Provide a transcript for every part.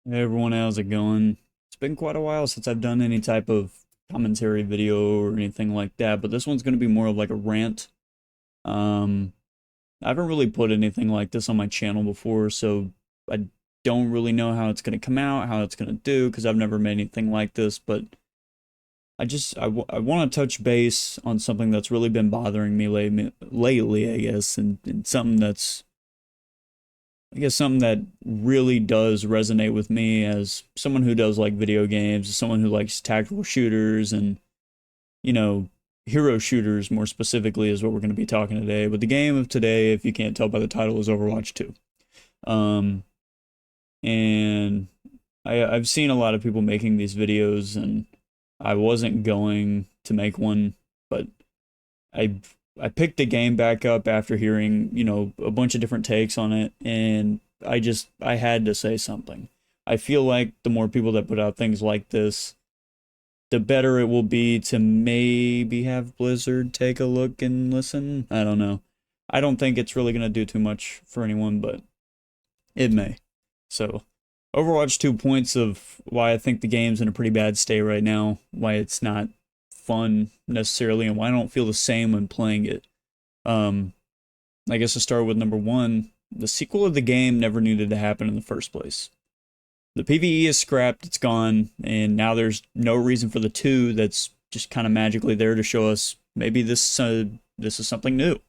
Hey everyone, how's it going? It's been quite a while since I've done any type of commentary video or anything like that, but this one's going to be more of like a rant. Um, I haven't really put anything like this on my channel before, so I don't really know how it's going to come out, how it's going to do, because I've never made anything like this, but I want to touch base on something that's really been bothering me lately, I guess, and something that's I guess something that really does resonate with me as someone who does like video games, someone who likes tactical shooters and, you know, hero shooters more specifically is what we're going to be talking today. But the game of today, if you can't tell by the title, is Overwatch 2. Um, and I've seen a lot of people making these videos, and I wasn't going to make one, but I I picked the game back up after hearing, a bunch of different takes on it, and I had to say something. I feel like the more people that put out things like this, the better it will be to maybe have Blizzard take a look and listen. I don't know. I don't think it's really going to do too much for anyone, but it may. So, Overwatch 2 points of why I think the game's in a pretty bad state right now, why it's not fun necessarily, and why I don't feel the same when playing it. Um, I guess to start with number one, the sequel of the game never needed to happen in the first place. The PvE is scrapped, it's gone, and now there's no reason for the two that's just kind of magically there to show us maybe this is something new.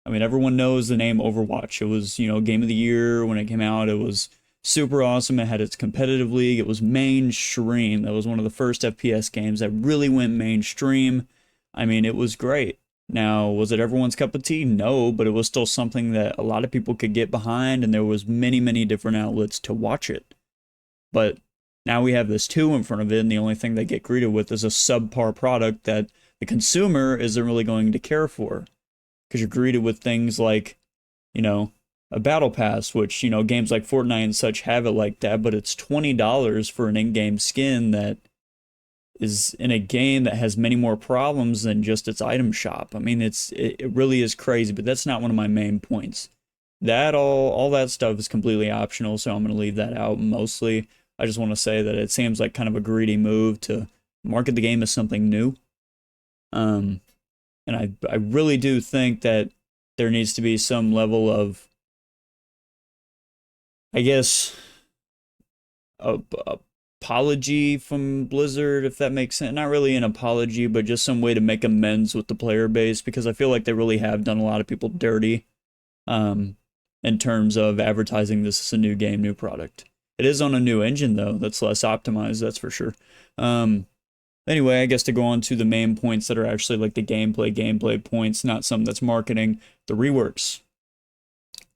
I mean, everyone knows the name Overwatch. It was, game of the year when it came out. It was super awesome. It had its competitive league. It was mainstream. That was one of the first FPS games that really went mainstream. I mean, it was great. Now, was it everyone's cup of tea? No, but it was still something that a lot of people could get behind, and there was many, many different outlets to watch it. But now we have this 2 in front of it, and the only thing they get greeted with is a subpar product that the consumer isn't really going to care for. Because you're greeted with things like, you know, a battle pass, which, games like Fortnite and such have it like that, but it's $20 for an in-game skin that is in a game that has many more problems than just its item shop. I mean, it really is crazy, but that's not one of my main points. That all that stuff is completely optional, so I'm going to leave that out mostly. I just want to say that it seems like kind of a greedy move to market the game as something new. Um, and I really do think that there needs to be some level of, I guess, a apology from Blizzard, if that makes sense. Not really an apology, but just some way to make amends with the player base, because I feel like they really have done a lot of people dirty um, in terms of advertising this as a new game, new product. It is on a new engine, though, that's less optimized, that's for sure. Anyway, I guess to go on to the main points that are actually like the gameplay points, not something that's marketing, the reworks.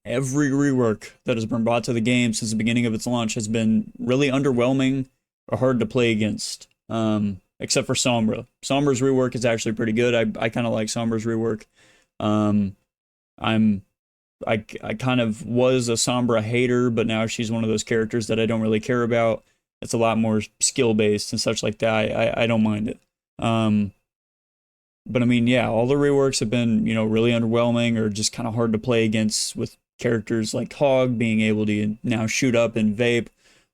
Every rework that has been brought to the game since the beginning of its launch has been really underwhelming or hard to play against. Except for Sombra. Sombra's rework is actually pretty good. I kind of like Sombra's rework. Um, I'm I kind of was a Sombra hater, but now she's one of those characters that I don't really care about. It's a lot more skill based and such like that. I don't mind it. Um, but I mean, yeah, all the reworks have been, really underwhelming or just kind of hard to play against, with characters like Hog being able to now shoot up and vape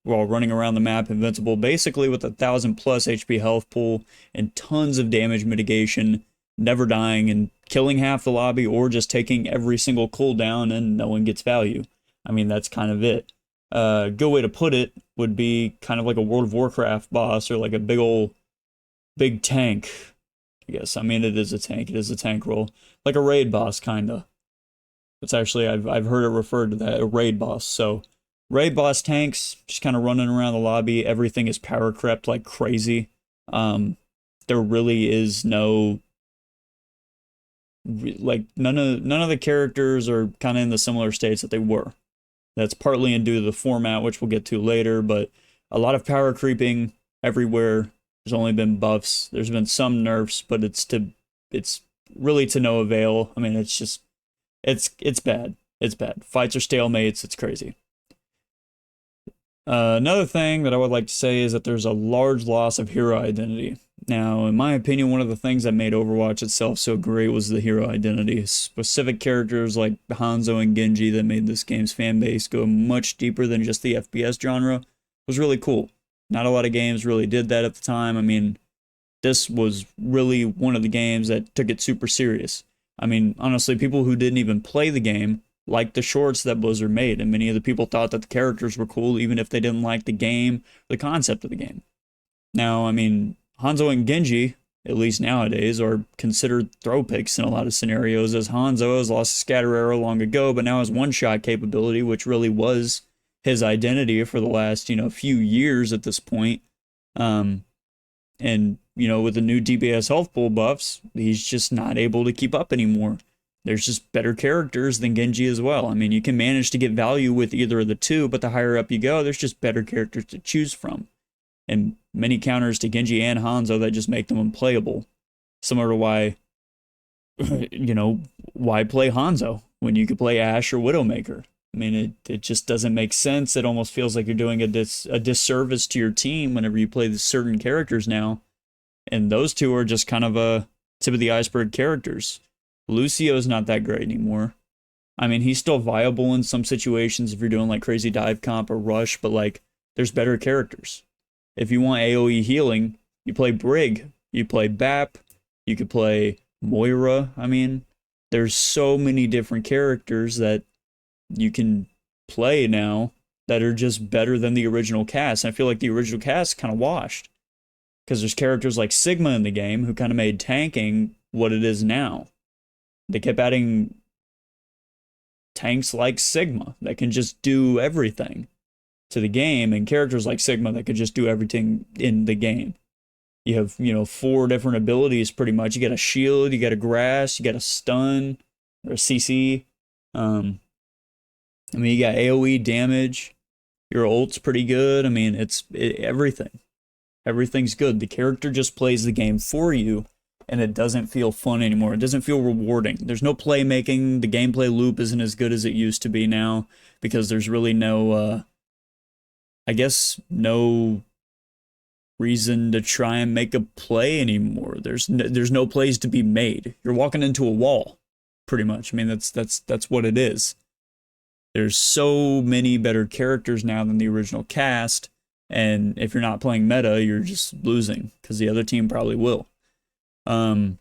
while running around the map invincible, basically with 1,000+ HP health pool and tons of damage mitigation, never dying and killing half the lobby, or just taking every single cooldown and no one gets value. I mean, that's kind of it. A good way to put it would be kind of like a World of Warcraft boss, or like a big tank, I guess. I mean, it is a tank. It is a tank role. Like a raid boss, kinda. It's actually, I've heard it referred to that, a raid boss. So, raid boss tanks, just kind of running around the lobby. Everything is power crept like crazy. There really is no, like, none of the characters are kind of in the similar states that they were. That's partly in due to the format, which we'll get to later, but a lot of power creeping everywhere. There's only been buffs. There's been some nerfs, but it's really to no avail. I mean, it's bad. It's bad. Fights are stalemates. It's crazy. Another thing that I would like to say is that there's a large loss of hero identity. Now, in my opinion, one of the things that made Overwatch itself so great was the hero identity. Specific characters like Hanzo and Genji that made this game's fan base go much deeper than just the FPS genre. was really cool. Not a lot of games really did that at the time. I mean, this was really one of the games that took it super serious. I mean, honestly, people who didn't even play the game liked the shorts that Blizzard made, and many of the people thought that the characters were cool even if they didn't like the game, the concept of the game. Now, I mean, Hanzo and Genji, at least nowadays, are considered throw picks in a lot of scenarios, as Hanzo has lost a scatter arrow long ago, but now has one-shot capability, which really was his identity for the last, few years at this point. And, with the new DPS health pool buffs, he's just not able to keep up anymore. There's just better characters than Genji as well. I mean, you can manage to get value with either of the two, but the higher up you go, there's just better characters to choose from. And many counters to Genji and Hanzo that just make them unplayable. Similar to why, why play Hanzo when you could play Ashe or Widowmaker? I mean, it just doesn't make sense. It almost feels like you're doing a disservice to your team whenever you play the certain characters now. And those two are just kind of a tip of the iceberg characters. Lucio's not that great anymore. I mean, he's still viable in some situations if you're doing like crazy dive comp or rush, but like there's better characters. If you want AoE healing, you play Brig, you play BAP, you could play Moira. I mean, there's so many different characters that you can play now that are just better than the original cast. And I feel like the original cast kind of washed because there's characters like Sigma in the game who kind of made tanking what it is now. They kept adding tanks like Sigma that can just do everything to the game, and characters like Sigma that could just do everything in the game. You have, 4 different abilities pretty much. You got a shield, you got a grass, you got a stun, or a CC. I mean, you got AoE damage. Your ult's pretty good. I mean, everything. Everything's good. The character just plays the game for you, and it doesn't feel fun anymore. It doesn't feel rewarding. There's no playmaking. The gameplay loop isn't as good as it used to be now because there's really no, no reason to try and make a play anymore. There's no plays to be made. You're walking into a wall, pretty much. I mean, that's what it is. There's so many better characters now than the original cast, and if you're not playing meta, you're just losing because the other team probably will. I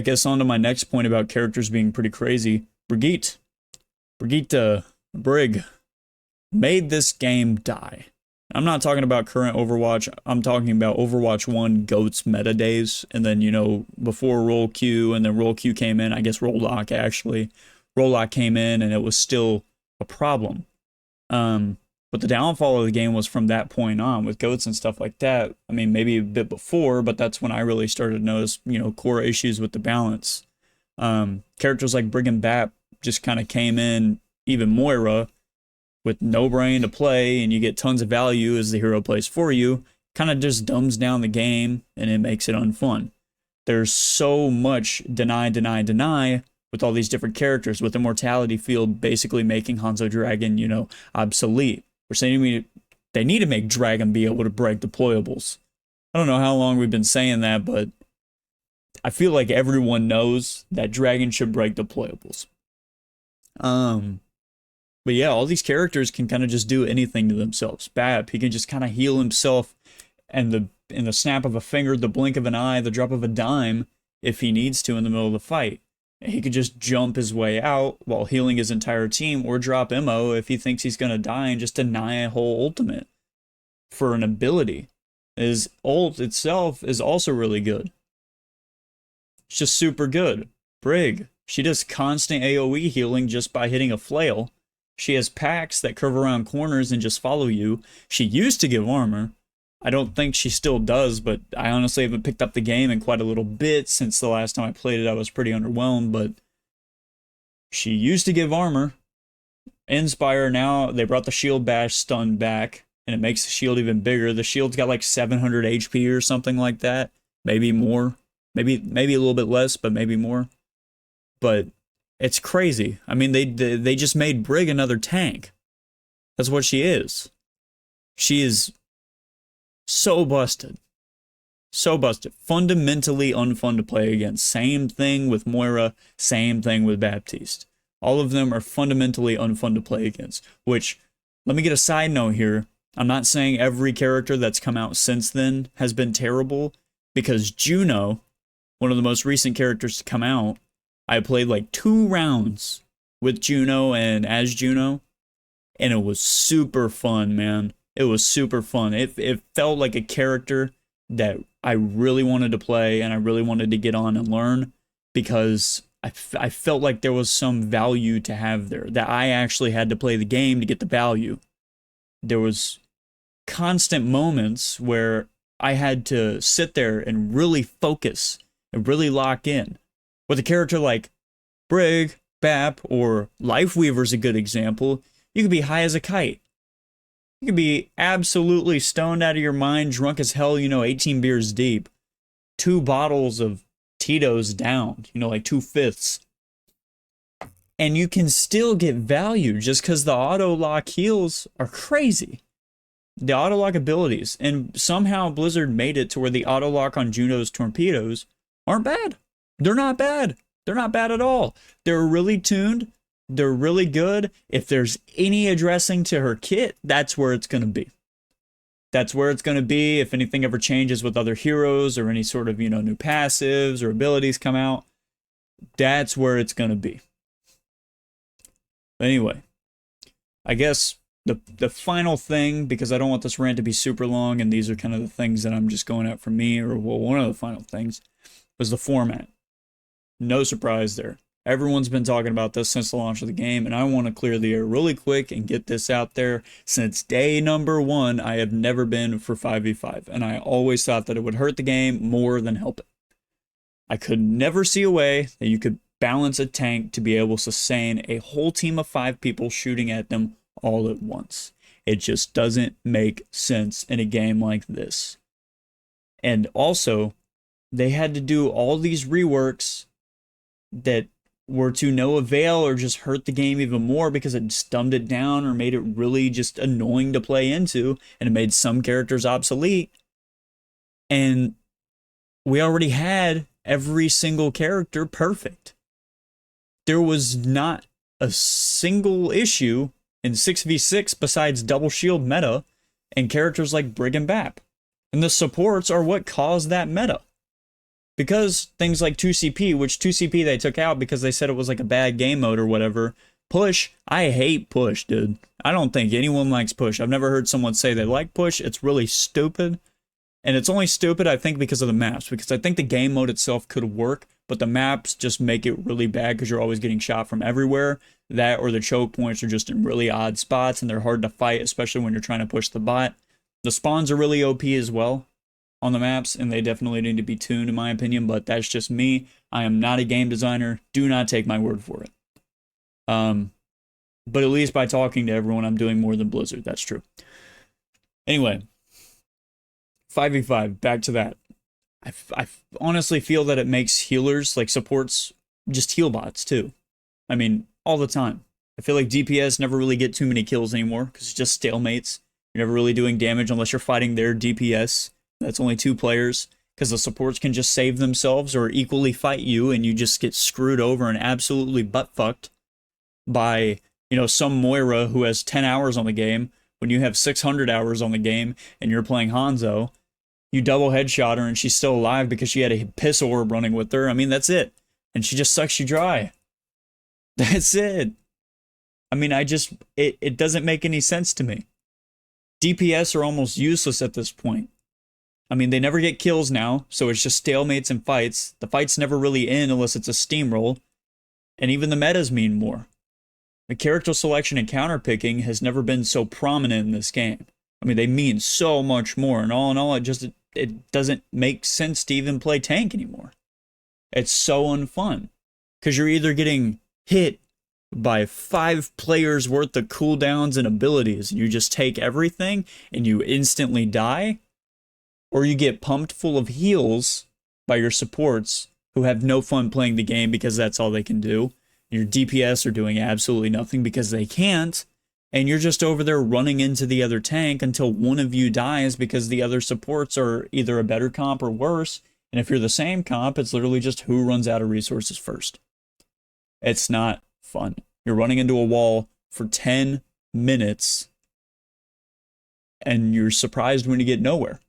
guess on to my next point about characters being pretty crazy. Brig made this game die. I'm not talking about current Overwatch. I'm talking about Overwatch 1 GOATS meta days, and then, before Roll Q, and then Roll Q came in, I guess Roll Lock actually. Roll Lock came in, and it was still a problem. But the downfall of the game was from that point on with GOATS and stuff like that. I mean, maybe a bit before, but that's when I really started to notice, core issues with the balance. Characters like Brig and BAP just kind of came in, even Moira, with no brain to play, and you get tons of value as the hero plays for you, kind of just dumbs down the game, and it makes it unfun. There's so much deny, with all these different characters, with Immortality Field basically making Hanzo Dragon, obsolete. We're saying they need to make Dragon be able to break deployables. I don't know how long we've been saying that, but I feel like everyone knows that Dragon should break deployables. But yeah, all these characters can kind of just do anything to themselves. BAP, he can just kind of heal himself in the snap of a finger, the blink of an eye, the drop of a dime, if he needs to in the middle of the fight. He could just jump his way out while healing his entire team, or drop MO if he thinks he's going to die and just deny a whole ultimate for an ability. His ult itself is also really good. It's just super good. Brig, she does constant AoE healing just by hitting a flail. She has packs that curve around corners and just follow you. She used to give armor. I don't think she still does, but I honestly haven't picked up the game in quite a little bit. Since the last time I played it, I was pretty underwhelmed, but she used to give armor. Inspire, now they brought the shield bash stun back, and it makes the shield even bigger. The shield's got like 700 HP or something like that. Maybe more. Maybe a little bit less, but maybe more. But it's crazy. I mean, they just made Brig another tank. That's what she is. She is so busted. So busted. Fundamentally unfun to play against. Same thing with Moira. Same thing with Baptiste. All of them are fundamentally unfun to play against. Which, let me get a side note here. I'm not saying every character that's come out since then has been terrible, because Juno, one of the most recent characters to come out, I played like 2 rounds with Juno and as Juno, and it was super fun, man. It was super fun. It felt like a character that I really wanted to play and I really wanted to get on and learn, because I felt like there was some value to have there, that I actually had to play the game to get the value. There was constant moments where I had to sit there and really focus and really lock in. With a character like Brig, Bap, or Lifeweaver's a good example. You could be high as a kite. You could be absolutely stoned out of your mind, drunk as hell, 18 beers deep. 2 bottles of Tito's down, like 2/5. And you can still get value just because the auto-lock heals are crazy. The auto-lock abilities. And somehow Blizzard made it to where the auto-lock on Juno's torpedoes aren't bad. They're not bad. They're not bad at all. They're really tuned. They're really good. If there's any addressing to her kit, that's where it's going to be. That's where it's going to be. If anything ever changes with other heroes or any sort of, new passives or abilities come out, that's where it's going to be. Anyway, I guess the final thing, because I don't want this rant to be super long, and these are kind of the things that I'm just going at from me, or well, one of the final things, was the format. No surprise there. Everyone's been talking about this since the launch of the game, and I want to clear the air really quick and get this out there. Since day number 1, I have never been for 5v5, and I always thought that it would hurt the game more than help it. I could never see a way that you could balance a tank to be able to sustain a whole team of 5 people shooting at them all at once. It just doesn't make sense in a game like this. And also, they had to do all these reworks that were to no avail or just hurt the game even more because it dumbed it down or made it really just annoying to play into, and it made some characters obsolete. And we already had every single character perfect. There was not a single issue in 6v6 besides double shield meta and characters like Brig and Bap. And the supports are what caused that meta. Because things like 2CP, which 2CP they took out because they said it was like a bad game mode or whatever. Push, I hate push, dude. I don't think anyone likes push. I've never heard someone say they like push. It's really stupid. And it's only stupid, I think, because of the maps. Because I think the game mode itself could work, but the maps just make it really bad because you're always getting shot from everywhere. That or the choke points are just in really odd spots and they're hard to fight, especially when you're trying to push the bot. The spawns are really OP as well on the maps, and they definitely need to be tuned in my opinion, but that's just me. I am not a game designer. Do not take my word for it. But at least by talking to everyone, I'm doing more than Blizzard. That's true. Anyway, 5v5, back to that. I honestly feel that it makes healers, like supports, just heal bots too. I mean, all the time. I feel like DPS never really get too many kills anymore because it's just stalemates. You're never really doing damage unless you're fighting their DPS. That's only 2 players, because the supports can just save themselves or equally fight you, and you just get screwed over and absolutely butt-fucked by, some Moira who has 10 hours on the game. When you have 600 hours on the game and you're playing Hanzo, you double headshot her and she's still alive because she had a piss orb running with her. I mean, that's it. And she just sucks you dry. That's it. I mean, it doesn't make any sense to me. DPS are almost useless at this point. I mean, they never get kills now, so it's just stalemates and fights. The fights never really end unless it's a steamroll. And even the metas mean more. The character selection and counterpicking has never been so prominent in this game. I mean, they mean so much more. And all in all, it doesn't make sense to even play tank anymore. It's so unfun. Because you're either getting hit by 5 players worth of cooldowns and abilities, and you just take everything and you instantly die, or you get pumped full of heals by your supports who have no fun playing the game because that's all they can do. Your DPS are doing absolutely nothing because they can't, and you're just over there running into the other tank until one of you dies because the other supports are either a better comp or worse, and if you're the same comp, it's literally just who runs out of resources first. It's not fun. You're running into a wall for 10 minutes and you're surprised when you get nowhere.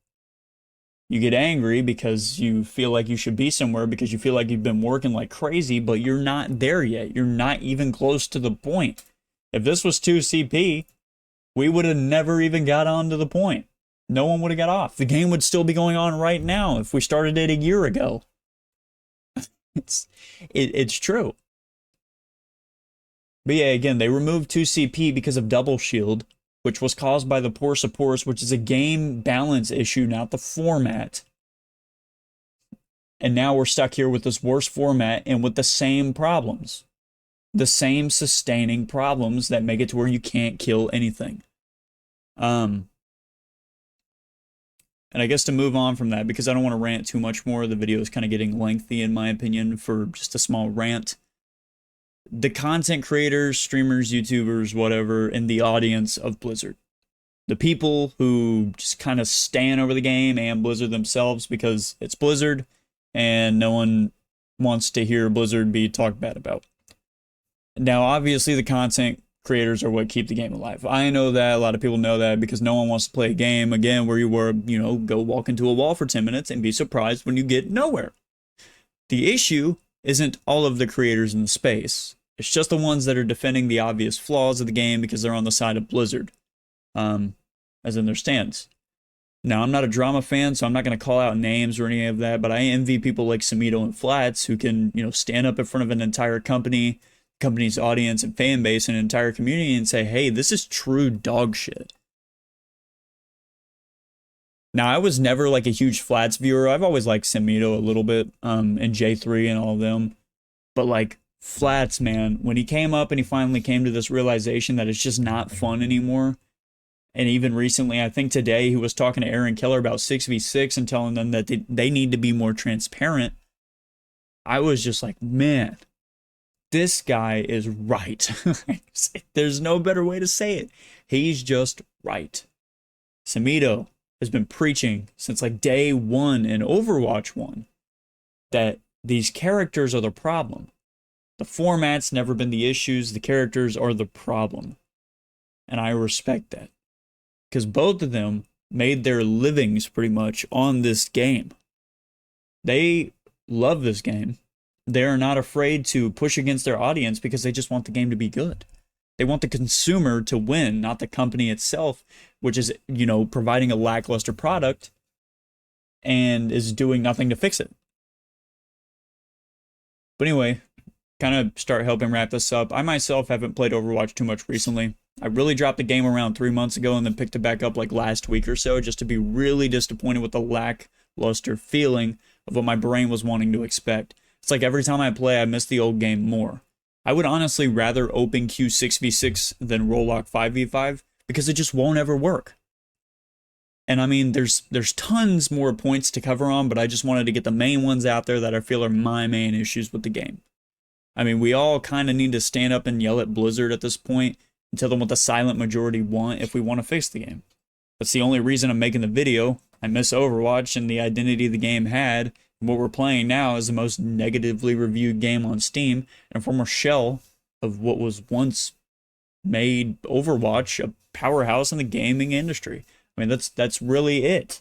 You get angry because you feel like you should be somewhere because you feel like you've been working like crazy, but you're not there yet. You're not even close to the point. If this was 2CP, we would have never even got on to the point. No one would have got off. The game would still be going on right now if we started it a year ago. It's true. But yeah, again, they removed 2CP because of Double Shield, which was caused by the poor supports, which is a game balance issue, not the format. And now we're stuck here with this worse format and with the same problems. The same sustaining problems that make it to where you can't kill anything. And I guess to move on from that, because I don't want to rant too much more, the video is kind of getting lengthy in my opinion for just a small rant. The content creators, streamers, YouTubers, whatever, in the audience of Blizzard. The people who just kind of stand over the game and Blizzard themselves because it's Blizzard and no one wants to hear Blizzard be talked bad about. Now, obviously, the content creators are what keep the game alive. I know that, a lot of people know that, because no one wants to play a game, again, where you were, go walk into a wall for 10 minutes and be surprised when you get nowhere. The issue isn't all of the creators in the space. It's just the ones that are defending the obvious flaws of the game because they're on the side of Blizzard, as in their stance. Now, I'm not a drama fan, so I'm not going to call out names or any of that, but I envy people like Samito and Flats who can, stand up in front of an entire company's audience and fan base and an entire community and say, hey, this is true dog shit. Now, I was never like a huge Flats viewer. I've always liked Samito a little bit, and J3 and all of them. But like, Flats, man, when he came up and he finally came to this realization that it's just not fun anymore. And even recently, I think today, he was talking to Aaron Keller about 6v6 and telling them that they need to be more transparent. I was just like, man, this guy is right. There's no better way to say it. He's just right. Samito has been preaching since like day one in Overwatch 1 that these characters are the problem. The format's never been the issues. The characters are the problem. And I respect that. Because both of them made their livings pretty much on this game. They love this game. They're not afraid to push against their audience because they just want the game to be good. They want the consumer to win, not the company itself, which is, providing a lackluster product and is doing nothing to fix it. But anyway, kind of start helping wrap this up. I myself haven't played Overwatch too much recently. I really dropped the game around 3 months ago and then picked it back up like last week or so, just to be really disappointed with the lackluster feeling of what my brain was wanting to expect. It's like every time I play, I miss the old game more. I would honestly rather open Q 6v6 than Rollock 5v5 because it just won't ever work. And I mean, there's tons more points to cover on, but I just wanted to get the main ones out there that I feel are my main issues with the game. I mean, we all kind of need to stand up and yell at Blizzard at this point and tell them what the silent majority want if we want to fix the game. That's the only reason I'm making the video. I miss Overwatch and the identity the game had. And what we're playing now is the most negatively reviewed game on Steam and a former shell of what was once made Overwatch a powerhouse in the gaming industry. I mean, that's really it.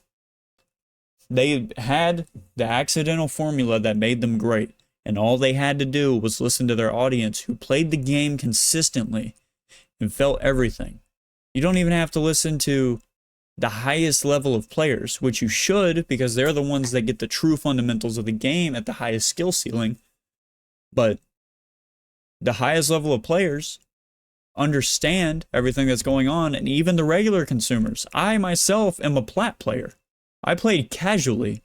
They had the accidental formula that made them great, and all they had to do was listen to their audience who played the game consistently and felt everything. You don't even have to listen to the highest level of players, which you should, because they're the ones that get the true fundamentals of the game at the highest skill ceiling. But the highest level of players understand everything that's going on, and even the regular consumers. I myself am a plat player. I played casually.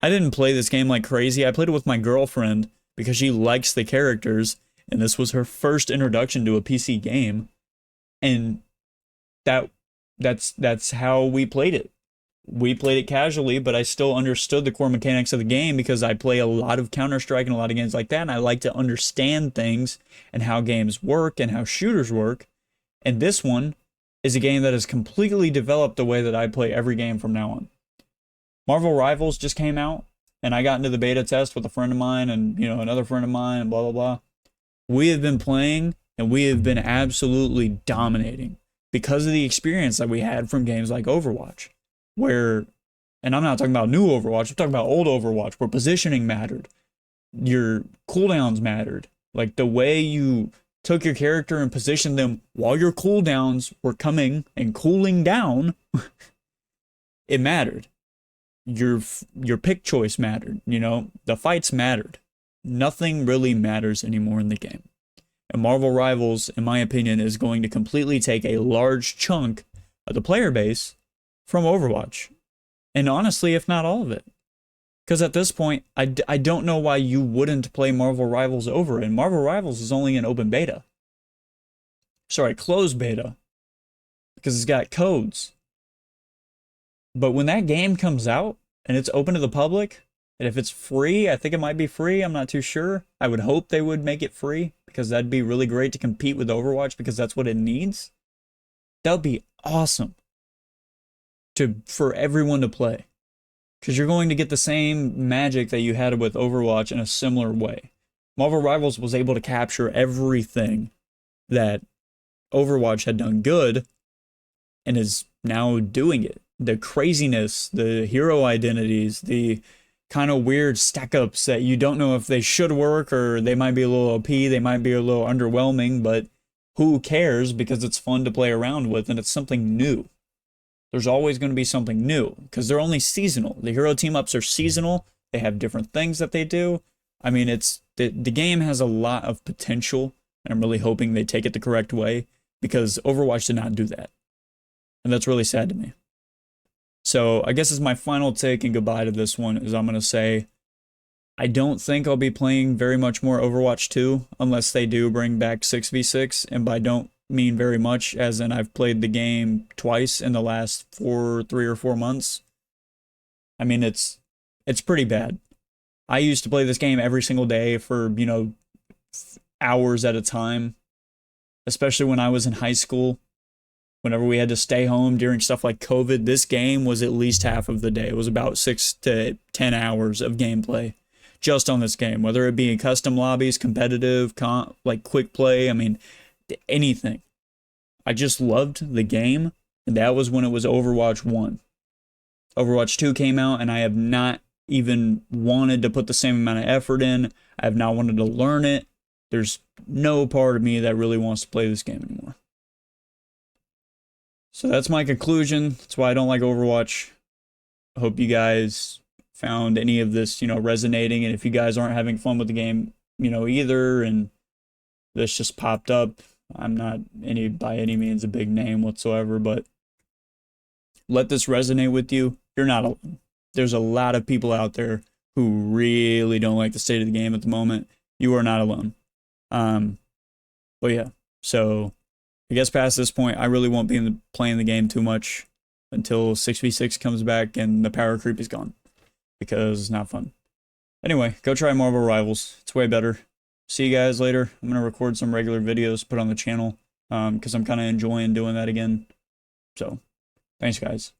I didn't play this game like crazy. I played it with my girlfriend because she likes the characters, and this was her first introduction to a PC game. And that's how we played it. We played it casually, but I still understood the core mechanics of the game because I play a lot of Counter-Strike and a lot of games like that, and I like to understand things and how games work and how shooters work. And this one is a game that has completely developed the way that I play every game from now on. Marvel Rivals just came out, and I got into the beta test with a friend of mine and, another friend of mine and blah, blah, blah. We have been playing, and we have been absolutely dominating. because of the experience that we had from games like Overwatch, where, and I'm not talking about new Overwatch, I'm talking about old Overwatch, where positioning mattered, your cooldowns mattered, like the way you took your character and positioned them while your cooldowns were coming and cooling down, it mattered. Your pick choice mattered, you know, the fights mattered. Nothing really matters anymore in the game. And Marvel Rivals, in my opinion, is going to completely take a large chunk of the player base from Overwatch. And honestly, if not all of it. Because at this point, I don't know why you wouldn't play Marvel Rivals over. And Marvel Rivals is only in open beta. Sorry, closed beta. Because it's got codes. But when that game comes out and it's open to the public, and if it's free, I think it might be free, I'm not too sure. I would hope they would make it free, because that'd be really great to compete with Overwatch, because that's what it needs. That would be awesome for everyone to play. Because you're going to get the same magic that you had with Overwatch in a similar way. Marvel Rivals was able to capture everything that Overwatch had done good, and is now doing it. The craziness, the hero identities, the kind of weird stack-ups that you don't know if they should work, or they might be a little OP, they might be a little underwhelming, but who cares, because it's fun to play around with and it's something new. There's always going to be something new, because they're only seasonal. The hero team-ups are seasonal. They have different things that they do. I mean, the game has a lot of potential, and I'm really hoping they take it the correct way, because Overwatch did not do that. And that's really sad to me. So I guess as my final take and goodbye to this one is I'm going to say I don't think I'll be playing very much more Overwatch 2 unless they do bring back 6v6. And by don't mean very much, as in I've played the game twice in the last 3 or 4 months. I mean, it's pretty bad. I used to play this game every single day for, you know, hours at a time, especially when I was in high school. Whenever we had to stay home during stuff like COVID, this game was at least half of the day. It was about 6 to 10 hours of gameplay just on this game, whether it be in custom lobbies, competitive, like quick play, I mean, anything. I just loved the game, and that was when it was Overwatch 1. Overwatch 2 came out, and I have not even wanted to put the same amount of effort in. I have not wanted to learn it. There's no part of me that really wants to play this game anymore. So that's my conclusion. That's why I don't like Overwatch. I hope you guys found any of this, you know, resonating. And if you guys aren't having fun with the game, you know, either, and this just popped up, I'm not by any means a big name whatsoever, but let this resonate with you. You're not alone. There's a lot of people out there who really don't like the state of the game at the moment. You are not alone. But yeah, so I guess past this point, I really won't be playing the game too much until 6v6 comes back and the power creep is gone, because it's not fun. Anyway, go try Marvel Rivals. It's way better. See you guys later. I'm going to record some regular videos, put on the channel, because I'm kind of enjoying doing that again. So, thanks guys.